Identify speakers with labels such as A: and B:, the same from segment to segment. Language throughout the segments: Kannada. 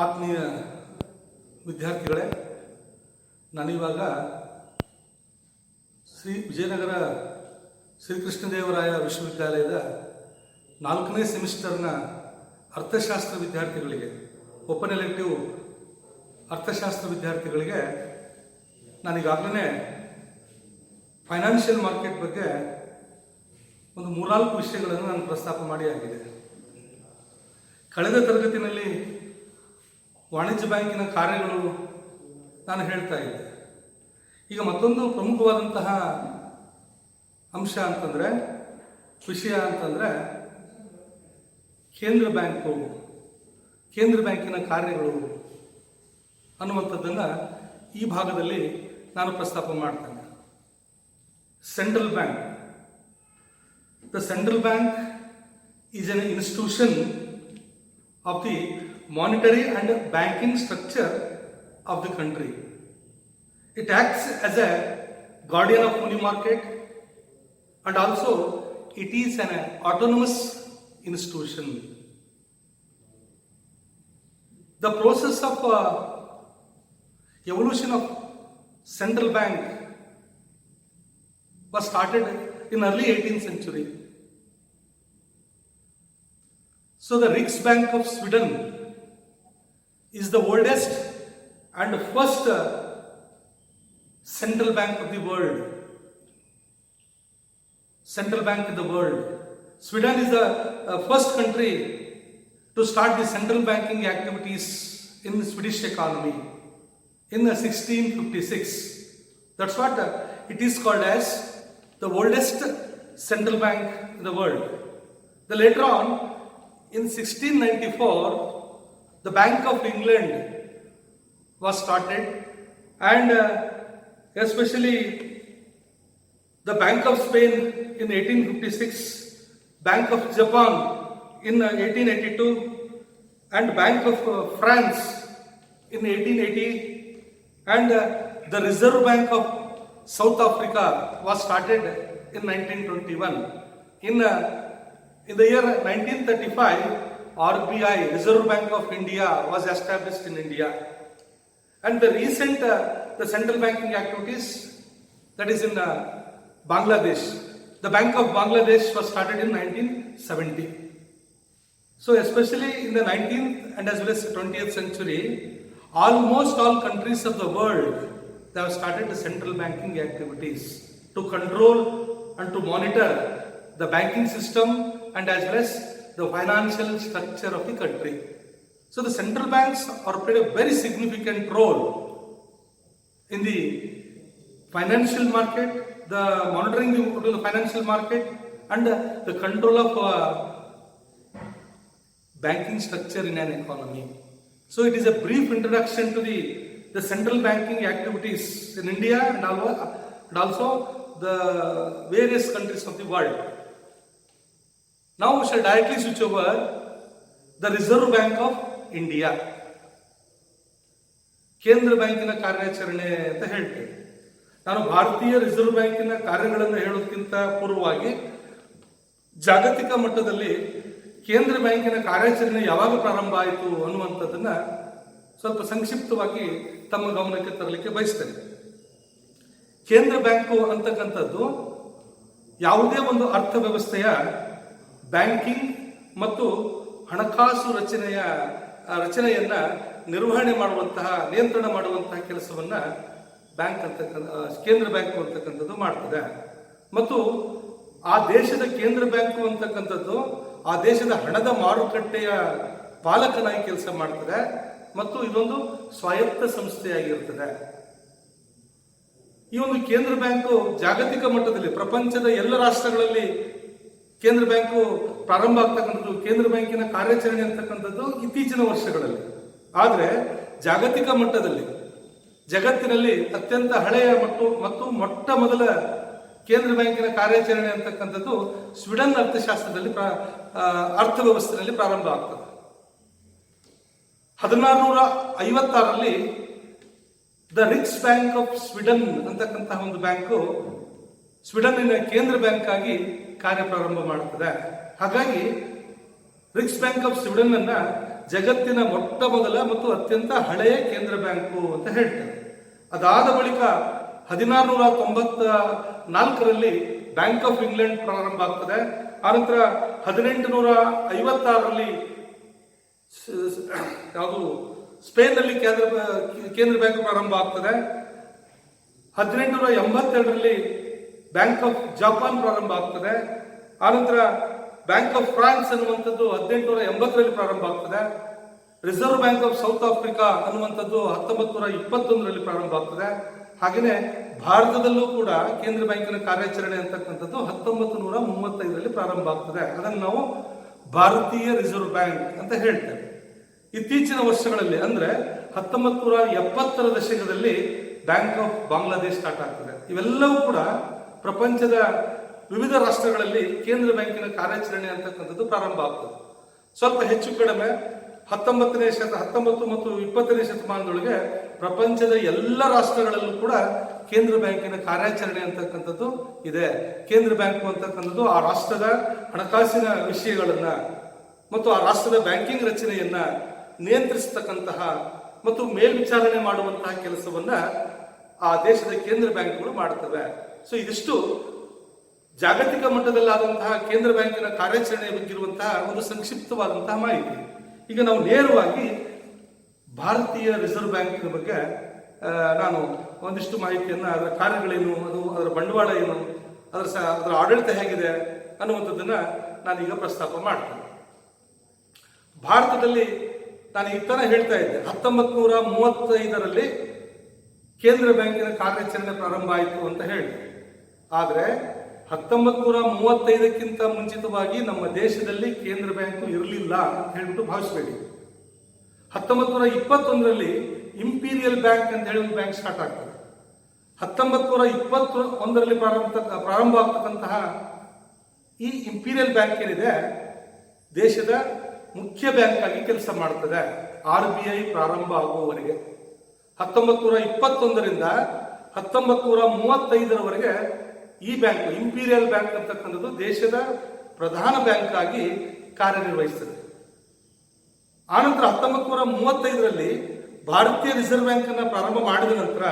A: ಆತ್ಮೀಯ ವಿದ್ಯಾರ್ಥಿಗಳೇ, ನಾನಿವಾಗ ಶ್ರೀ ವಿಜಯನಗರ ಶ್ರೀಕೃಷ್ಣದೇವರಾಯ ವಿಶ್ವವಿದ್ಯಾಲಯದ 4ನೇ ಸೆಮಿಸ್ಟರ್ನ ಅರ್ಥಶಾಸ್ತ್ರ ವಿದ್ಯಾರ್ಥಿಗಳಿಗೆ, ಓಪನ್ ಎಲೆಕ್ಟಿವ್ ಅರ್ಥಶಾಸ್ತ್ರ ವಿದ್ಯಾರ್ಥಿಗಳಿಗೆ ನಾನೀಗಾಗಲೇ ಫೈನಾನ್ಷಿಯಲ್ ಮಾರ್ಕೆಟ್ ಬಗ್ಗೆ ಒಂದು 3-4 ವಿಷಯಗಳನ್ನು ನಾನು ಪ್ರಸ್ತಾಪ ಮಾಡಿ ಆಗಿದೆ. ಕಳೆದ ತರಗತಿನಲ್ಲಿ ವಾಣಿಜ್ಯ ಬ್ಯಾಂಕಿನ ಕಾರ್ಯಗಳು ನಾನು ಹೇಳ್ತಾ ಇದ್ದೆ. ಈಗ ಮತ್ತೊಂದು ಪ್ರಮುಖವಾದಂತಹ ಅಂಶ ಅಂತಂದರೆ, ವಿಷಯ ಅಂತಂದರೆ ಕೇಂದ್ರ ಬ್ಯಾಂಕಿನ ಕಾರ್ಯಗಳು ಅನ್ನುವಂಥದ್ದನ್ನು ಈ ಭಾಗದಲ್ಲಿ ನಾನು ಪ್ರಸ್ತಾಪ ಮಾಡ್ತೇನೆ. Central bank. The central bank is N institution of the monetary and banking structure of the country. It acts as a guardian of money market, and also it is an autonomous institution. The process of evolution of central bank was started in early 18th century. So the Riksbank of Sweden is the oldest and first central bank of the world. Central bank in the world. Sweden is the first country to start the central banking activities in the Swedish economy in 1656. That's what it is called as the oldest central bank in the world. Then later on, in 1694, the Bank of England was started, and especially the Bank of Spain in 1856, Bank of Japan in 1882, and Bank of France in 1880, and the Reserve Bank of South Africa was started in 1921. In the year 1935, RBI, Reserve Bank of India, was established in India. And the recent, the central banking activities, that is in Bangladesh. The Bank of Bangladesh was started in 1970. So especially in the 19th and as well as 20th century, almost all countries of the world, they have started the central banking activities to control and to monitor the banking system and as well as the financial structure of the country. So the central banks are played a very significant role in the financial market, the monitoring of the financial market, and the control of banking structure in an economy. So it is a brief introduction to the central banking activities in India and also the various countries of the world. Now we shall directly switch over the Reserve Bank of India. ಕೇಂದ್ರ ಬ್ಯಾಂಕಿನ ಕಾರ್ಯಾಚರಣೆ ಅಂತ ಹೇಳ್ತೇವೆ. ನಾನು ಭಾರತೀಯ ರಿಸರ್ವ್ ಬ್ಯಾಂಕಿನ ಕಾರ್ಯಗಳನ್ನು ಹೇಳೋದಕ್ಕಿಂತ ಪೂರ್ವವಾಗಿ ಜಾಗತಿಕ ಮಟ್ಟದಲ್ಲಿ ಕೇಂದ್ರ ಬ್ಯಾಂಕಿನ ಕಾರ್ಯಾಚರಣೆ ಯಾವಾಗ ಪ್ರಾರಂಭ ಆಯಿತು ಅನ್ನುವಂಥದ್ದನ್ನ ಸ್ವಲ್ಪ ಸಂಕ್ಷಿಪ್ತವಾಗಿ ತಮ್ಮ ಗಮನಕ್ಕೆ ತರಲಿಕ್ಕೆ ಬಯಸ್ತೇನೆ. ಕೇಂದ್ರ ಬ್ಯಾಂಕು ಅಂತಕ್ಕಂಥದ್ದು ಯಾವುದೇ ಒಂದು ಅರ್ಥವ್ಯವಸ್ಥೆಯ ಬ್ಯಾಂಕಿಂಗ್ ಮತ್ತು ಹಣಕಾಸು ರಚನೆಯನ್ನ ನಿರ್ವಹಣೆ ಮಾಡುವಂತಹ, ನಿಯಂತ್ರಣ ಮಾಡುವಂತಹ ಕೆಲಸವನ್ನ ಕೇಂದ್ರ ಬ್ಯಾಂಕು ಅಂತಕ್ಕಂಥದ್ದು ಮಾಡ್ತದೆ. ಮತ್ತು ಆ ದೇಶದ ಕೇಂದ್ರ ಬ್ಯಾಂಕು ಅಂತಕ್ಕಂಥದ್ದು ಆ ದೇಶದ ಹಣದ ಮಾರುಕಟ್ಟೆಯ ಪಾಲಕನಾಗಿ ಕೆಲಸ ಮಾಡ್ತದೆ ಮತ್ತು ಇದೊಂದು ಸ್ವಾಯತ್ತ ಸಂಸ್ಥೆಯಾಗಿರ್ತದೆ. ಈ ಒಂದು ಕೇಂದ್ರ ಬ್ಯಾಂಕು ಜಾಗತಿಕ ಮಟ್ಟದಲ್ಲಿ ಪ್ರಪಂಚದ ಎಲ್ಲ ರಾಷ್ಟ್ರಗಳಲ್ಲಿ ಕೇಂದ್ರ ಬ್ಯಾಂಕು ಪ್ರಾರಂಭ ಆಗ್ತಕ್ಕಂಥದ್ದು, ಕೇಂದ್ರ ಬ್ಯಾಂಕಿನ ಕಾರ್ಯಾಚರಣೆ ಅಂತಕ್ಕಂಥದ್ದು ಇತ್ತೀಚಿನ ವರ್ಷಗಳಲ್ಲಿ. ಆದರೆ ಜಾಗತಿಕ ಮಟ್ಟದಲ್ಲಿ ಜಗತ್ತಿನಲ್ಲಿ ಅತ್ಯಂತ ಹಳೆಯ ಮತ್ತು ಮೊಟ್ಟ ಮೊದಲ ಕೇಂದ್ರ ಬ್ಯಾಂಕಿನ ಕಾರ್ಯಾಚರಣೆ ಅಂತಕ್ಕಂಥದ್ದು ಸ್ವೀಡನ್ ಅರ್ಥವ್ಯವಸ್ಥೆಯಲ್ಲಿ ಪ್ರಾರಂಭ ಆಗ್ತದೆ. 1656ರಲ್ಲಿ the Riksbank of Sweden ಅಂತಕ್ಕಂತಹ ಒಂದು ಬ್ಯಾಂಕು ಸ್ವೀಡನ್ನಿನ ಕೇಂದ್ರ ಬ್ಯಾಂಕ್ ಆಗಿ ಕಾರ್ಯ ಪ್ರಾರಂಭ ಮಾಡುತ್ತದೆ. ಹಾಗಾಗಿ ರಿಕ್ಸ್ ಬ್ಯಾಂಕ್ ಆಫ್ ಸ್ವೀಡನ್ ಅನ್ನ ಜಗತ್ತಿನ ಮೊಟ್ಟ ಮೊದಲ ಮತ್ತು ಅತ್ಯಂತ ಹಳೆಯ ಕೇಂದ್ರ ಬ್ಯಾಂಕು ಅಂತ ಹೇಳ್ತಾರೆ. ಅದಾದ ಬಳಿಕ 1694ರಲ್ಲಿ ಬ್ಯಾಂಕ್ ಆಫ್ ಇಂಗ್ಲೆಂಡ್ ಪ್ರಾರಂಭ ಆಗ್ತದೆ. ಆನಂತರ 1856ರಲ್ಲಿ ಯಾವುದು ಸ್ಪೇನ್ನಲ್ಲಿ ಕೇಂದ್ರ ಬ್ಯಾಂಕ್ ಪ್ರಾರಂಭ ಆಗ್ತದೆ. 1882ರಲ್ಲಿ ಬ್ಯಾಂಕ್ ಆಫ್ ಜಪಾನ್ ಪ್ರಾರಂಭ ಆಗ್ತದೆ. ಆನಂತರ ಬ್ಯಾಂಕ್ ಆಫ್ ಫ್ರಾನ್ಸ್ ಅನ್ನುವಂಥದ್ದು 1880ರಲ್ಲಿ ಪ್ರಾರಂಭ ಆಗ್ತದೆ. Reserve bank of south Africa ಅನ್ನುವಂಥದ್ದು 1921ರಲ್ಲಿ ಪ್ರಾರಂಭ ಆಗ್ತದೆ. ಹಾಗೆಯೇ ಭಾರತದಲ್ಲೂ ಕೂಡ ಕೇಂದ್ರ ಬ್ಯಾಂಕಿನ ಕಾರ್ಯಾಚರಣೆ ಅಂತಕ್ಕಂಥದ್ದು 1935ರಲ್ಲಿ ಪ್ರಾರಂಭ ಆಗ್ತದೆ. ಅದನ್ನು ನಾವು ಭಾರತೀಯ ರಿಸರ್ವ್ ಬ್ಯಾಂಕ್ ಅಂತ ಹೇಳ್ತೇವೆ. ಇತ್ತೀಚಿನ ವರ್ಷಗಳಲ್ಲಿ ಅಂದ್ರೆ 1970ರ ದಶಕದಲ್ಲಿ ಬ್ಯಾಂಕ್ ಆಫ್ ಬಾಂಗ್ಲಾದೇಶ್ ಸ್ಟಾರ್ಟ್ ಆಗ್ತದೆ. ಇವೆಲ್ಲವೂ ಕೂಡ ಪ್ರಪಂಚದ ವಿವಿಧ ರಾಷ್ಟ್ರಗಳಲ್ಲಿ ಕೇಂದ್ರ ಬ್ಯಾಂಕಿನ ಕಾರ್ಯಾಚರಣೆ ಅಂತಕ್ಕಂಥದ್ದು ಪ್ರಾರಂಭ ಆಗ್ತದೆ. ಸ್ವಲ್ಪ ಹೆಚ್ಚು ಕಡಿಮೆ 19 ಮತ್ತು 20ನೇ ಶತಮಾನದೊಳಗೆ ಪ್ರಪಂಚದ ಎಲ್ಲ ರಾಷ್ಟ್ರಗಳಲ್ಲೂ ಕೂಡ ಕೇಂದ್ರ ಬ್ಯಾಂಕಿನ ಕಾರ್ಯಾಚರಣೆ ಅಂತಕ್ಕಂಥದ್ದು ಇದೆ. ಕೇಂದ್ರ ಬ್ಯಾಂಕು ಅಂತಕ್ಕಂಥದ್ದು ಆ ರಾಷ್ಟ್ರದ ಹಣಕಾಸಿನ ವಿಷಯಗಳನ್ನ ಮತ್ತು ಆ ರಾಷ್ಟ್ರದ ಬ್ಯಾಂಕಿಂಗ್ ರಚನೆಯನ್ನ ನಿಯಂತ್ರಿಸತಕ್ಕಂತಹ ಮತ್ತು ಮೇಲ್ವಿಚಾರಣೆ ಮಾಡುವಂತಹ ಕೆಲಸವನ್ನ ಆ ದೇಶದ ಕೇಂದ್ರ ಬ್ಯಾಂಕ್ಗಳು ಮಾಡ್ತವೆ. ಸೊ ಇದಿಷ್ಟು ಜಾಗತಿಕ ಮಟ್ಟದಲ್ಲಾದಂತಹ ಕೇಂದ್ರ ಬ್ಯಾಂಕಿನ ಕಾರ್ಯಾಚರಣೆಯ ಬಗ್ಗೆ ಇರುವಂತಹ ಒಂದು ಸಂಕ್ಷಿಪ್ತವಾದಂತಹ ಮಾಹಿತಿ. ಈಗ ನಾವು ನೇರವಾಗಿ ಭಾರತೀಯ ರಿಸರ್ವ್ ಬ್ಯಾಂಕಿನ ಬಗ್ಗೆ ನಾನು ಒಂದಿಷ್ಟು ಮಾಹಿತಿಯನ್ನು, ಅದರ ಕಾರ್ಯಗಳೇನು, ಅದರ ಬಂಡವಾಳ ಏನು, ಅದರ ಆಡಳಿತ ಹೇಗಿದೆ ಅನ್ನುವಂಥದ್ದನ್ನ ನಾನೀಗ ಪ್ರಸ್ತಾಪ ಮಾಡ್ತೇನೆ. ಭಾರತದಲ್ಲಿ ನಾನು ಈ ತರ ಹೇಳ್ತಾ ಇದ್ದೆ, 1935ರಲ್ಲಿ ಕೇಂದ್ರ ಬ್ಯಾಂಕಿನ ಕಾರ್ಯಾಚರಣೆ ಪ್ರಾರಂಭ ಆಯಿತು ಅಂತ ಹೇಳಿ. ಆದರೆ 1935ಕ್ಕಿಂತ ಮುಂಚಿತವಾಗಿ ನಮ್ಮ ದೇಶದಲ್ಲಿ ಕೇಂದ್ರ ಬ್ಯಾಂಕು ಇರಲಿಲ್ಲ ಅಂತ ಹೇಳ್ಬಿಟ್ಟು ಭಾವಿಸಬೇಡಿ. 1921ರಲ್ಲಿ ಇಂಪೀರಿಯಲ್ ಬ್ಯಾಂಕ್ ಅಂತ ಹೇಳಿ ಒಂದು ಬ್ಯಾಂಕ್ ಸ್ಟಾರ್ಟ್ ಆಗ್ತದೆ. 1921ರಲ್ಲಿ ಪ್ರಾರಂಭ ಆಗ್ತಕ್ಕಂತಹ ಈ ಇಂಪೀರಿಯಲ್ ಬ್ಯಾಂಕ್ ಏನಿದೆ ದೇಶದ ಮುಖ್ಯ ಬ್ಯಾಂಕ್ ಆಗಿ ಕೆಲಸ ಮಾಡ್ತದೆ RBI ಪ್ರಾರಂಭ ಆಗುವವರೆಗೆ. 1921ರಿಂದ 1935ರವರೆಗೆ ಈ ಬ್ಯಾಂಕ್, ಇಂಪೀರಿಯಲ್ ಬ್ಯಾಂಕ್ ಅಂತಕ್ಕಂಥದ್ದು ದೇಶದ ಪ್ರಧಾನ ಬ್ಯಾಂಕ್ ಆಗಿ ಕಾರ್ಯನಿರ್ವಹಿಸ್ತದೆ. ಆನಂತರ 1935ರಲ್ಲಿ ಭಾರತೀಯ ರಿಸರ್ವ್ ಬ್ಯಾಂಕ್ ಅನ್ನ ಪ್ರಾರಂಭ ಮಾಡಿದ ನಂತರ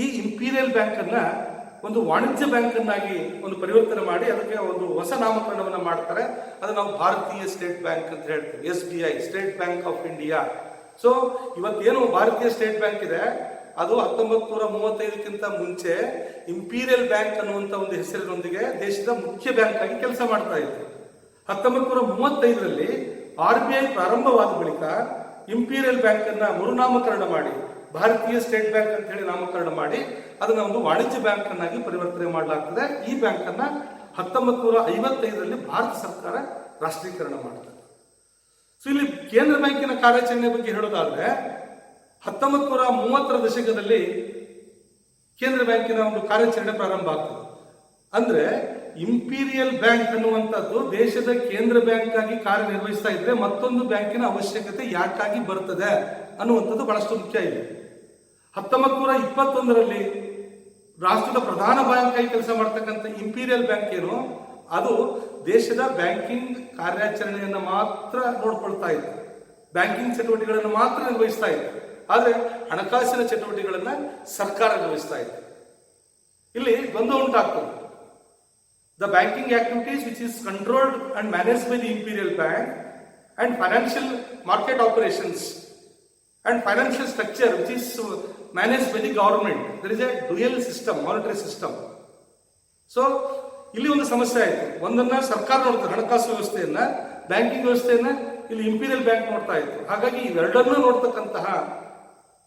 A: ಈ ಇಂಪೀರಿಯಲ್ ಬ್ಯಾಂಕ್ ಅನ್ನ ಒಂದು ವಾಣಿಜ್ಯ ಬ್ಯಾಂಕ್ ಅನ್ನಾಗಿ ಒಂದು ಪರಿವರ್ತನೆ ಮಾಡಿ ಅದಕ್ಕೆ ಒಂದು ಹೊಸ ನಾಮಕರಣವನ್ನ ಮಾಡ್ತಾರೆ. ಅದನ್ನ ನಾವು ಭಾರತೀಯ ಸ್ಟೇಟ್ ಬ್ಯಾಂಕ್ ಅಂತ ಹೇಳ್ತೀವಿ, SBI, state bank of India. So ಇವತ್ತೇನು ಭಾರತೀಯ ಸ್ಟೇಟ್ ಬ್ಯಾಂಕ್ ಇದೆ ಅದು 1935ಕ್ಕಿಂತ ಮುಂಚೆ ಇಂಪೀರಿಯಲ್ ಬ್ಯಾಂಕ್ ಅನ್ನುವಂಥ ಒಂದು ಹೆಸರಿನೊಂದಿಗೆ ದೇಶದ ಮುಖ್ಯ ಬ್ಯಾಂಕ್ ಆಗಿ ಕೆಲಸ ಮಾಡ್ತಾ ಇತ್ತು. 1935ರಲ್ಲಿ RBI ಪ್ರಾರಂಭವಾದ ಬಳಿಕ ಇಂಪೀರಿಯಲ್ ಬ್ಯಾಂಕ್ ಅನ್ನ ಮರುನಾಮಕರಣ ಮಾಡಿ ಭಾರತೀಯ ಸ್ಟೇಟ್ ಬ್ಯಾಂಕ್ ಅಂತ ಹೇಳಿ ನಾಮಕರಣ ಮಾಡಿ ಅದನ್ನ ಒಂದು ವಾಣಿಜ್ಯ ಬ್ಯಾಂಕ್ ಅನ್ನಾಗಿ ಪರಿವರ್ತನೆ ಮಾಡಲಾಗ್ತದೆ. ಈ ಬ್ಯಾಂಕ್ ಅನ್ನ 1955ರಲ್ಲಿ ಭಾರತ ಸರ್ಕಾರ ರಾಷ್ಟ್ರೀಕರಣ ಮಾಡ್ತದೆ. ಸೊ ಇಲ್ಲಿ ಕೇಂದ್ರ ಬ್ಯಾಂಕಿನ ಕಾರ್ಯಾಚರಣೆ ಬಗ್ಗೆ ಹೇಳೋದಾದ್ರೆ 1930ರ ದಶಕದಲ್ಲಿ ಕೇಂದ್ರ ಬ್ಯಾಂಕಿನ ಒಂದು ಕಾರ್ಯಾಚರಣೆ ಪ್ರಾರಂಭ ಆಗ್ತದೆ. ಅಂದ್ರೆ ಇಂಪೀರಿಯಲ್ ಬ್ಯಾಂಕ್ ಅನ್ನುವಂಥದ್ದು ದೇಶದ ಕೇಂದ್ರ ಬ್ಯಾಂಕ್ ಆಗಿ ಕಾರ್ಯನಿರ್ವಹಿಸ್ತಾ ಇದ್ರೆ ಮತ್ತೊಂದು ಬ್ಯಾಂಕಿನ ಅವಶ್ಯಕತೆ ಯಾಕಾಗಿ ಬರ್ತದೆ ಅನ್ನುವಂಥದ್ದು ಬಹಳಷ್ಟು ಮುಖ್ಯ ಇದೆ. 1921ರಲ್ಲಿ ರಾಷ್ಟ್ರದ ಪ್ರಧಾನ ಬ್ಯಾಂಕ್ ಆಗಿ ಕೆಲಸ ಮಾಡ್ತಕ್ಕಂಥ ಇಂಪೀರಿಯಲ್ ಬ್ಯಾಂಕ್ ಏನು ಅದು ದೇಶದ ಬ್ಯಾಂಕಿಂಗ್ ಕಾರ್ಯಾಚರಣೆಯನ್ನು ಮಾತ್ರ ನೋಡ್ಕೊಳ್ತಾ ಇತ್ತು, ಬ್ಯಾಂಕಿಂಗ್ ಚಟುವಟಿಕೆಗಳನ್ನು ಮಾತ್ರ ನಿರ್ವಹಿಸ್ತಾ ಇತ್ತು. ಆದರೆ ಹಣಕಾಸಿನ ಚಟುವಟಿಕೆಗಳನ್ನ ಸರ್ಕಾರ ನಿರ್ವಹಿಸ್ತಾ ಇತ್ತು. ಇಲ್ಲಿ ಗೊಂದಲ ಉಂಟಾಗ್ತದೆ. The banking activities which is controlled and managed by the Imperial Bank and financial market operations and financial structure which is managed by the government. There is a dual system, monetary system. So, ಇಲ್ಲಿ ಒಂದು ಸಮಸ್ಯೆ ಆಯಿತು. ಒಂದನ್ನ ಸರ್ಕಾರ ನೋಡ್ತಾರೆ, ಹಣಕಾಸು ವ್ಯವಸ್ಥೆಯನ್ನ, ಬ್ಯಾಂಕಿಂಗ್ ವ್ಯವಸ್ಥೆಯನ್ನ ಇಲ್ಲಿ ಇಂಪೀರಿಯಲ್ ಬ್ಯಾಂಕ್ ನೋಡ್ತಾ ಇತ್ತು. ಹಾಗಾಗಿ ಇವೆರಡನ್ನೂ ನೋಡ್ತಕ್ಕಂತಹ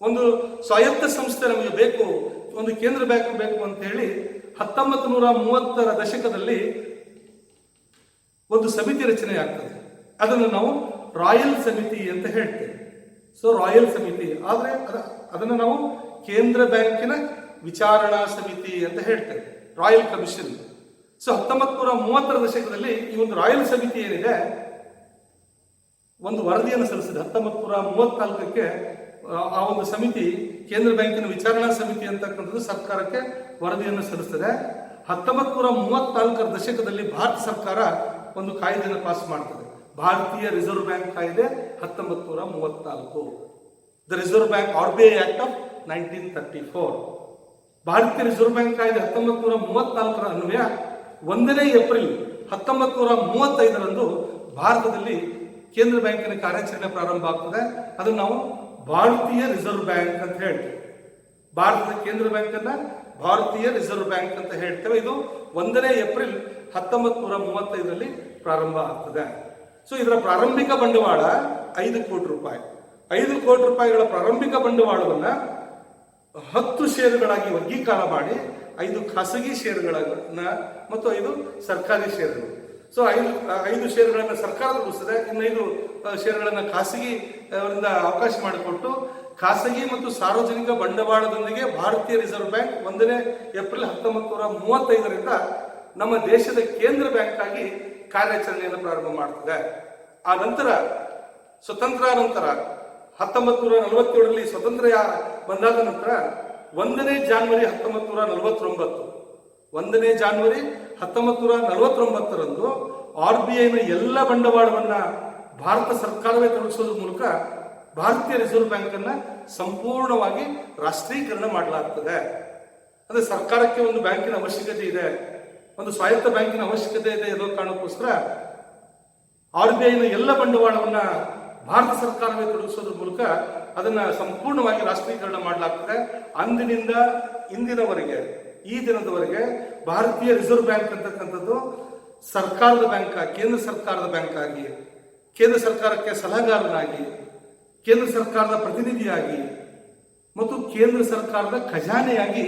A: ಒಂದು ಸ್ವಾಯತ್ತ ಸಂಸ್ಥೆ ನಮಗೆ ಬೇಕು, ಒಂದು ಕೇಂದ್ರ ಬ್ಯಾಂಕ್ ಬೇಕು ಅಂತ ಹೇಳಿ 1930ರ ದಶಕದಲ್ಲಿ ಒಂದು ಸಮಿತಿ ರಚನೆ ಆಗ್ತದೆ. ಅದನ್ನು ನಾವು ರಾಯಲ್ ಸಮಿತಿ ಅಂತ ಹೇಳ್ತೇವೆ. ಸೊ ರಾಯಲ್ ಸಮಿತಿ ಆದ್ರೆ ಅದನ್ನು ನಾವು ಕೇಂದ್ರ ಬ್ಯಾಂಕಿನ ವಿಚಾರಣಾ ಸಮಿತಿ ಅಂತ ಹೇಳ್ತೇವೆ, ರಾಯಲ್ ಕಮಿಷನ್. ಸೊ 1930ರ ದಶಕದಲ್ಲಿ ಈ ಒಂದು ರಾಯಲ್ ಸಮಿತಿ ಏನಿದೆ ಒಂದು ವರದಿಯನ್ನು ಸಲ್ಲಿಸಿದೆ. 1934ಕ್ಕೆ ಆ ಒಂದು ಸಮಿತಿ, ಕೇಂದ್ರ ಬ್ಯಾಂಕಿನ ವಿಚಾರಣಾ ಸಮಿತಿ ಅಂತಕ್ಕಂಥದ್ದು ಸರ್ಕಾರಕ್ಕೆ ವರದಿಯನ್ನು ಸಲ್ಲಿಸ್ತದೆ. 1934ರ ದಶಕದಲ್ಲಿ ಭಾರತ ಸರ್ಕಾರ ಒಂದು ಕಾಯ್ದೆಯನ್ನು ಪಾಸ್ ಮಾಡ್ತದೆ. ಭಾರತೀಯ ರಿಸರ್ವ್ ಬ್ಯಾಂಕ್ ಕಾಯ್ದೆ 1934, the reserve bank RBI act of 1934. ಭಾರತೀಯ ರಿಸರ್ವ್ ಬ್ಯಾಂಕ್ ಕಾಯ್ದೆ 1934 ಅನ್ವಯ 1ನೇ ಏಪ್ರಿಲ್ 1935 ಭಾರತದಲ್ಲಿ ಕೇಂದ್ರ ಬ್ಯಾಂಕಿನ ಕಾರ್ಯಾಚರಣೆ ಪ್ರಾರಂಭ ಆಗ್ತದೆ. ಅದನ್ನು ನಾವು ಭಾರತೀಯ ರಿಸರ್ವ್ ಬ್ಯಾಂಕ್ ಅಂತ ಹೇಳ್ತೇವೆ. ಭಾರತದ ಕೇಂದ್ರ ಬ್ಯಾಂಕ್ ಅನ್ನ ಭಾರತೀಯ ರಿಸರ್ವ್ ಬ್ಯಾಂಕ್ ಅಂತ ಹೇಳ್ತೇವೆ. ಇದು 1ನೇ ಏಪ್ರಿಲ್ 1935 ಪ್ರಾರಂಭ ಆಗ್ತದೆ. ಸೊ ಇದರ ಪ್ರಾರಂಭಿಕ ಬಂಡವಾಳ 5 ಕೋಟಿ ರೂಪಾಯಿ. 5 ಕೋಟಿ ರೂಪಾಯಿಗಳ ಪ್ರಾರಂಭಿಕ ಬಂಡವಾಳವನ್ನ 10 ಷೇರುಗಳಾಗಿ ವರ್ಗೀಕರಣ ಮಾಡಿ 5 ಖಾಸಗಿ ಷೇರುಗಳನ್ನ ಮತ್ತು 5 ಸರ್ಕಾರಿ ಷೇರುಗಳು. ಸೊ 5 ಷೇರುಗಳನ್ನ ಸರ್ಕಾರ ರೂಪಿಸಿದೆ, ಇನ್ನು 5 ಷೇರುಗಳನ್ನ ಖಾಸಗಿ ಅವರಿಂದ ಅವಕಾಶ ಮಾಡಿಕೊಟ್ಟು ಖಾಸಗಿ ಮತ್ತು ಸಾರ್ವಜನಿಕ ಬಂಡವಾಳದೊಂದಿಗೆ ಭಾರತೀಯ ರಿಸರ್ವ್ ಬ್ಯಾಂಕ್ 1ನೇ ಏಪ್ರಿಲ್ 1935 ನಮ್ಮ ದೇಶದ ಕೇಂದ್ರ ಬ್ಯಾಂಕ್ ಆಗಿ ಕಾರ್ಯಾಚರಣೆಯನ್ನು ಪ್ರಾರಂಭ ಮಾಡ್ತದೆ. ಆ ನಂತರ ಸ್ವತಂತ್ರ ನಂತರ 1947 ಸ್ವತಂತ್ರ ಬಂದಾದ ನಂತರ 1ನೇ ಜಾನ್ವರಿ 1949 1ನೇ ಜಾನ್ವರಿ 1949 RBIನ ಎಲ್ಲ ಬಂಡವಾಳವನ್ನ ಭಾರತ ಸರ್ಕಾರವೇ ತೊಡಗಿಸೋದ್ರ ಮೂಲಕ ಭಾರತೀಯ ರಿಸರ್ವ್ ಬ್ಯಾಂಕ್ ಅನ್ನ ಸಂಪೂರ್ಣವಾಗಿ ರಾಷ್ಟ್ರೀಕರಣ ಮಾಡಲಾಗ್ತದೆ. ಅಂದ್ರೆ ಸರ್ಕಾರಕ್ಕೆ ಒಂದು ಬ್ಯಾಂಕಿನ ಅವಶ್ಯಕತೆ ಇದೆ, ಒಂದು ಸ್ವಾಯತ್ತ ಬ್ಯಾಂಕಿನ ಅವಶ್ಯಕತೆ ಇದೆ ಅನ್ನೋ ಕಾರಣಕ್ಕೋಸ್ಕರ RBIನ ಎಲ್ಲ ಬಂಡವಾಳವನ್ನ ಭಾರತ ಸರ್ಕಾರವೇ ತೊಡಗಿಸೋದ್ರ ಮೂಲಕ ಅದನ್ನ ಸಂಪೂರ್ಣವಾಗಿ ರಾಷ್ಟ್ರೀಕರಣ ಮಾಡಲಾಗ್ತದೆ. ಅಂದಿನಿಂದ ಇಂದಿನವರೆಗೆ, ಈ ದಿನದವರೆಗೆ ಭಾರತೀಯ ರಿಸರ್ವ್ ಬ್ಯಾಂಕ್ ಅಂತಕ್ಕಂಥದ್ದು ಸರ್ಕಾರದ ಬ್ಯಾಂಕ್, ಕೇಂದ್ರ ಸರ್ಕಾರದ ಬ್ಯಾಂಕ್ ಆಗಿ, ಕೇಂದ್ರ ಸರ್ಕಾರಕ್ಕೆ ಸಲಹೆಗಾರನಾಗಿ, ಕೇಂದ್ರ ಸರ್ಕಾರದ ಪ್ರತಿನಿಧಿಯಾಗಿ ಮತ್ತು ಕೇಂದ್ರ ಸರ್ಕಾರದ ಖಜಾನೆಯಾಗಿ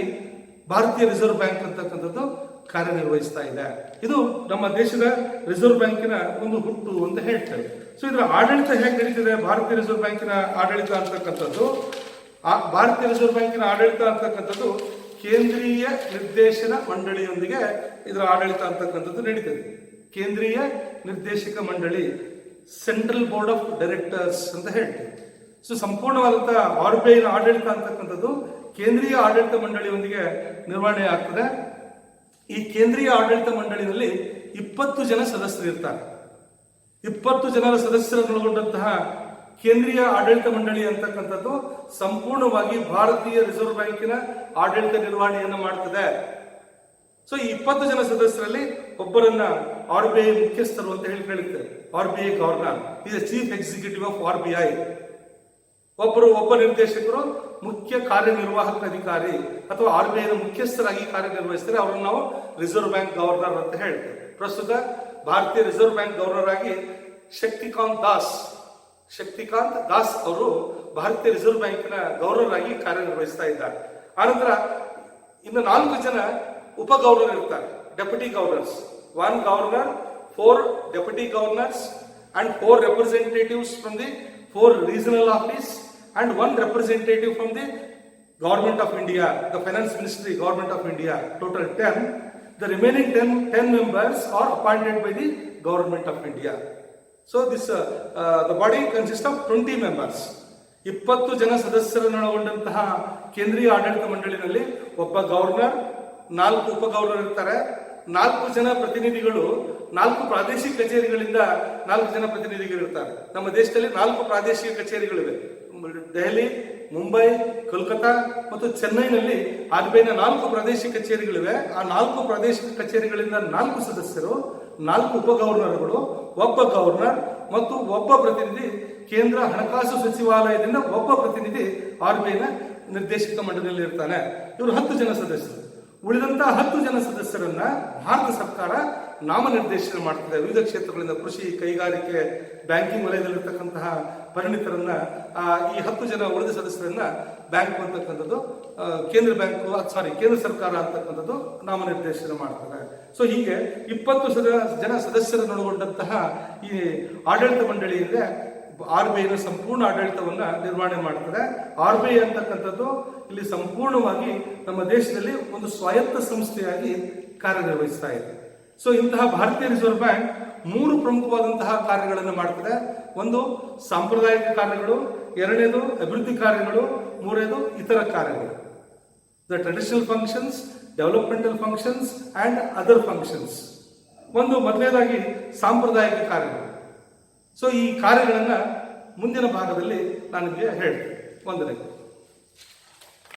A: ಭಾರತೀಯ ರಿಸರ್ವ್ ಬ್ಯಾಂಕ್ ಅಂತಕ್ಕಂಥದ್ದು ಕಾರ್ಯನಿರ್ವಹಿಸ್ತಾ ಇದೆ. ಇದು ನಮ್ಮ ದೇಶದ ರಿಸರ್ವ್ ಬ್ಯಾಂಕಿನ ಒಂದು ಹುಟ್ಟು ಅಂತ ಹೇಳ್ತೇವೆ. ಸೊ ಇದರ ಆಡಳಿತ ಹೇಗೆ ನಡೀತಿದೆ? ಭಾರತೀಯ ರಿಸರ್ವ್ ಬ್ಯಾಂಕಿನ ಆಡಳಿತ ಅಂತಕ್ಕಂಥದ್ದು ಭಾರತೀಯ ರಿಸರ್ವ್ ಬ್ಯಾಂಕಿನ ಆಡಳಿತ ಅಂತಕ್ಕಂಥದ್ದು ಕೇಂದ್ರೀಯ ನಿರ್ದೇಶನ ಮಂಡಳಿಯೊಂದಿಗೆ ಇದರ ಆಡಳಿತ ಅಂತಕ್ಕಂಥದ್ದು ನಡೀತದೆ. ಕೇಂದ್ರೀಯ ನಿರ್ದೇಶಕ ಮಂಡಳಿ, ಸೆಂಟ್ರಲ್ ಬೋರ್ಡ್ ಆಫ್ ಡೈರೆಕ್ಟರ್ಸ್ ಅಂತ ಹೇಳ್ತೇವೆ. ಸೊ ಸಂಪೂರ್ಣವಾದಂತಹ RBIನ ಆಡಳಿತ ಅಂತಕ್ಕಂಥದ್ದು ಕೇಂದ್ರೀಯ ಆಡಳಿತ ಮಂಡಳಿಯೊಂದಿಗೆ ನಿರ್ವಹಣೆ ಆಗ್ತದೆ. ಈ ಕೇಂದ್ರೀಯ ಆಡಳಿತ ಮಂಡಳಿನಲ್ಲಿ 20 ಜನ ಸದಸ್ಯರು ಇರ್ತಾರೆ. 20 ಜನರ ಸದಸ್ಯರನ್ನೊಳಗೊಂಡಂತಹ ಕೇಂದ್ರೀಯ ಆಡಳಿತ ಮಂಡಳಿ ಅಂತಕ್ಕಂಥದ್ದು ಸಂಪೂರ್ಣವಾಗಿ ಭಾರತೀಯ ರಿಸರ್ವ್ ಬ್ಯಾಂಕಿನ ಆಡಳಿತ ನಿರ್ವಹಣೆಯನ್ನು ಮಾಡ್ತದೆ. ಸೊ ಈ 20 ಜನ ಸದಸ್ಯರಲ್ಲಿ ಒಬ್ಬರನ್ನ RBI ಮುಖ್ಯಸ್ಥರು ಅಂತ ಹೇಳಿ ಕರೀತಾರೆ. RBI governor is chief executive of RBI. ಒಬ್ಬ ನಿರ್ದೇಶಕರು ಮುಖ್ಯ ಕಾರ್ಯನಿರ್ವಾಹಕ ಅಧಿಕಾರಿ ಅಥವಾ RBIನ ಮುಖ್ಯಸ್ಥರಾಗಿ ಕಾರ್ಯನಿರ್ವಹಿಸ್ತಾರೆ. ಅವರನ್ನು ನಾವು ರಿಸರ್ವ್ ಬ್ಯಾಂಕ್ ಗವರ್ನರ್ ಅಂತ ಹೇಳ್ತೇವೆ. ಪ್ರಸ್ತುತ ಭಾರತೀಯ ರಿಸರ್ವ್ ಬ್ಯಾಂಕ್ ಗವರ್ನರ್ ಆಗಿ ಶಕ್ತಿಕಾಂತ್ ದಾಸ್ ಅವರು ಭಾರತೀಯ ರಿಸರ್ವ್ ಬ್ಯಾಂಕಿನ ಗವರ್ನರ್ ಆಗಿ ಕಾರ್ಯನಿರ್ವಹಿಸ್ತಾ ಇದ್ದಾರೆ. ಆನಂತರ ಇನ್ನು 4 ಜನ ಉಪ ಗವರ್ನರ್ ಇರ್ತಾರೆ, deputy governors. 1 governor, 4 deputy governors and 4 representatives from the 4 regional office and 1 representative from the Government of India, the Finance Ministry, Government of India, total 10. The remaining 10 members are appointed by the Government of India. So this the body consists of 20 members. 20 ಜನ ಸದಸ್ಯರನ್ನೊಳಗೊಂಡಂತಹ ಕೇಂದ್ರೀಯ ಆಡಳಿತ ಮಂಡಳಿನಲ್ಲಿ ಒಬ್ಬ ಗವರ್ನರ್, 4 ಉಪ ಗವರ್ನರ್ ಇರ್ತಾರೆ, 4 ಜನ ಪ್ರತಿನಿಧಿಗಳು, 4 ಪ್ರಾದೇಶಿಕ ಕಚೇರಿಗಳಿಂದ 4 ಜನ ಪ್ರತಿನಿಧಿಗಳು ಇರ್ತಾರೆ. ನಮ್ಮ ದೇಶದಲ್ಲಿ 4 ಪ್ರಾದೇಶಿಕ ಕಚೇರಿಗಳಿವೆ. ದೆಹಲಿ, ಮುಂಬೈ, ಕೋಲ್ಕತ್ತಾ ಮತ್ತು ಚೆನ್ನೈನಲ್ಲಿ RBIನ 4 ಪ್ರಾದೇಶಿಕ ಕಚೇರಿಗಳಿವೆ. ಆ 4 ಪ್ರಾದೇಶಿಕ ಕಚೇರಿಗಳಿಂದ 4 ಸದಸ್ಯರು, 4 ಉಪ ಗವರ್ನರ್ಗಳು, ಒಬ್ಬ ಗವರ್ನರ್ ಮತ್ತು ಒಬ್ಬ ಪ್ರತಿನಿಧಿ, ಕೇಂದ್ರ ಹಣಕಾಸು ಸಚಿವಾಲಯದಿಂದ ಒಬ್ಬ ಪ್ರತಿನಿಧಿ RBIನ ನಿರ್ದೇಶಕ ಮಂಡಳಿಯಲ್ಲಿ ಇರ್ತಾನೆ. ಇವರು 10 ಜನ ಸದಸ್ಯರು. ಉಳಿದಂತಹ 10 ಜನ ಸದಸ್ಯರನ್ನ ಭಾರತ ಸರ್ಕಾರ ನಾಮನಿರ್ದೇಶನ ಮಾಡ್ತದೆ. ವಿವಿಧ ಕ್ಷೇತ್ರಗಳಿಂದ ಕೃಷಿ, ಕೈಗಾರಿಕೆ, ಬ್ಯಾಂಕಿಂಗ್ ವಲಯದಲ್ಲಿರ್ತಕ್ಕಂತಹ ಪರಿಣಿತರನ್ನ ಈ 10 ಜನ ಉಳಿದ ಸದಸ್ಯರನ್ನ ಬ್ಯಾಂಕ್ ಅಂತಕ್ಕಂಥದ್ದು ಕೇಂದ್ರ ಸರ್ಕಾರ ಅಂತಕ್ಕಂಥದ್ದು ನಾಮನಿರ್ದೇಶನ ಮಾಡ್ತದೆ. ಸೊ ಹೀಗೆ 20 ಜನ ಸದಸ್ಯರನ್ನೊಳಗೊಂಡಂತಹ ಈ ಆಡಳಿತ ಮಂಡಳಿಯಿಂದ RBIನ ಸಂಪೂರ್ಣ ಆಡಳಿತವನ್ನ ನಿರ್ವಹಣೆ ಮಾಡ್ತದೆ. RBI ಅಂತಕ್ಕಂಥದ್ದು ಇಲ್ಲಿ ಸಂಪೂರ್ಣವಾಗಿ ನಮ್ಮ ದೇಶದಲ್ಲಿ ಒಂದು ಸ್ವಾಯತ್ತ ಸಂಸ್ಥೆಯಾಗಿ ಕಾರ್ಯನಿರ್ವಹಿಸ್ತಾ ಇದೆ. ಸೊ ಇಂತಹ ಭಾರತೀಯ ರಿಸರ್ವ್ ಬ್ಯಾಂಕ್ 3 ಪ್ರಮುಖವಾದಂತಹ ಕಾರ್ಯಗಳನ್ನು ಮಾಡ್ತದೆ. ಒಂದು ಸಾಂಪ್ರದಾಯಿಕ ಕಾರ್ಯಗಳು, 2ನೇದು ಅಭಿವೃದ್ಧಿ ಕಾರ್ಯಗಳು, 3ನೇದು ಇತರ ಕಾರ್ಯಗಳು. The traditional functions, developmental functions and other functions. ಮೊದಲನೇದಾಗಿ ಸಾಂಪ್ರದಾಯಿಕ ಕಾರ್ಯಗಳು. ಸೊ ಈ ಕಾರ್ಯಗಳನ್ನು ಮುಂದಿನ ಭಾಗದಲ್ಲಿ ನಾನು ನಿಮಗೆ ಹೇಳ್ತೀನಿ. ವಂದನೆಗಳು.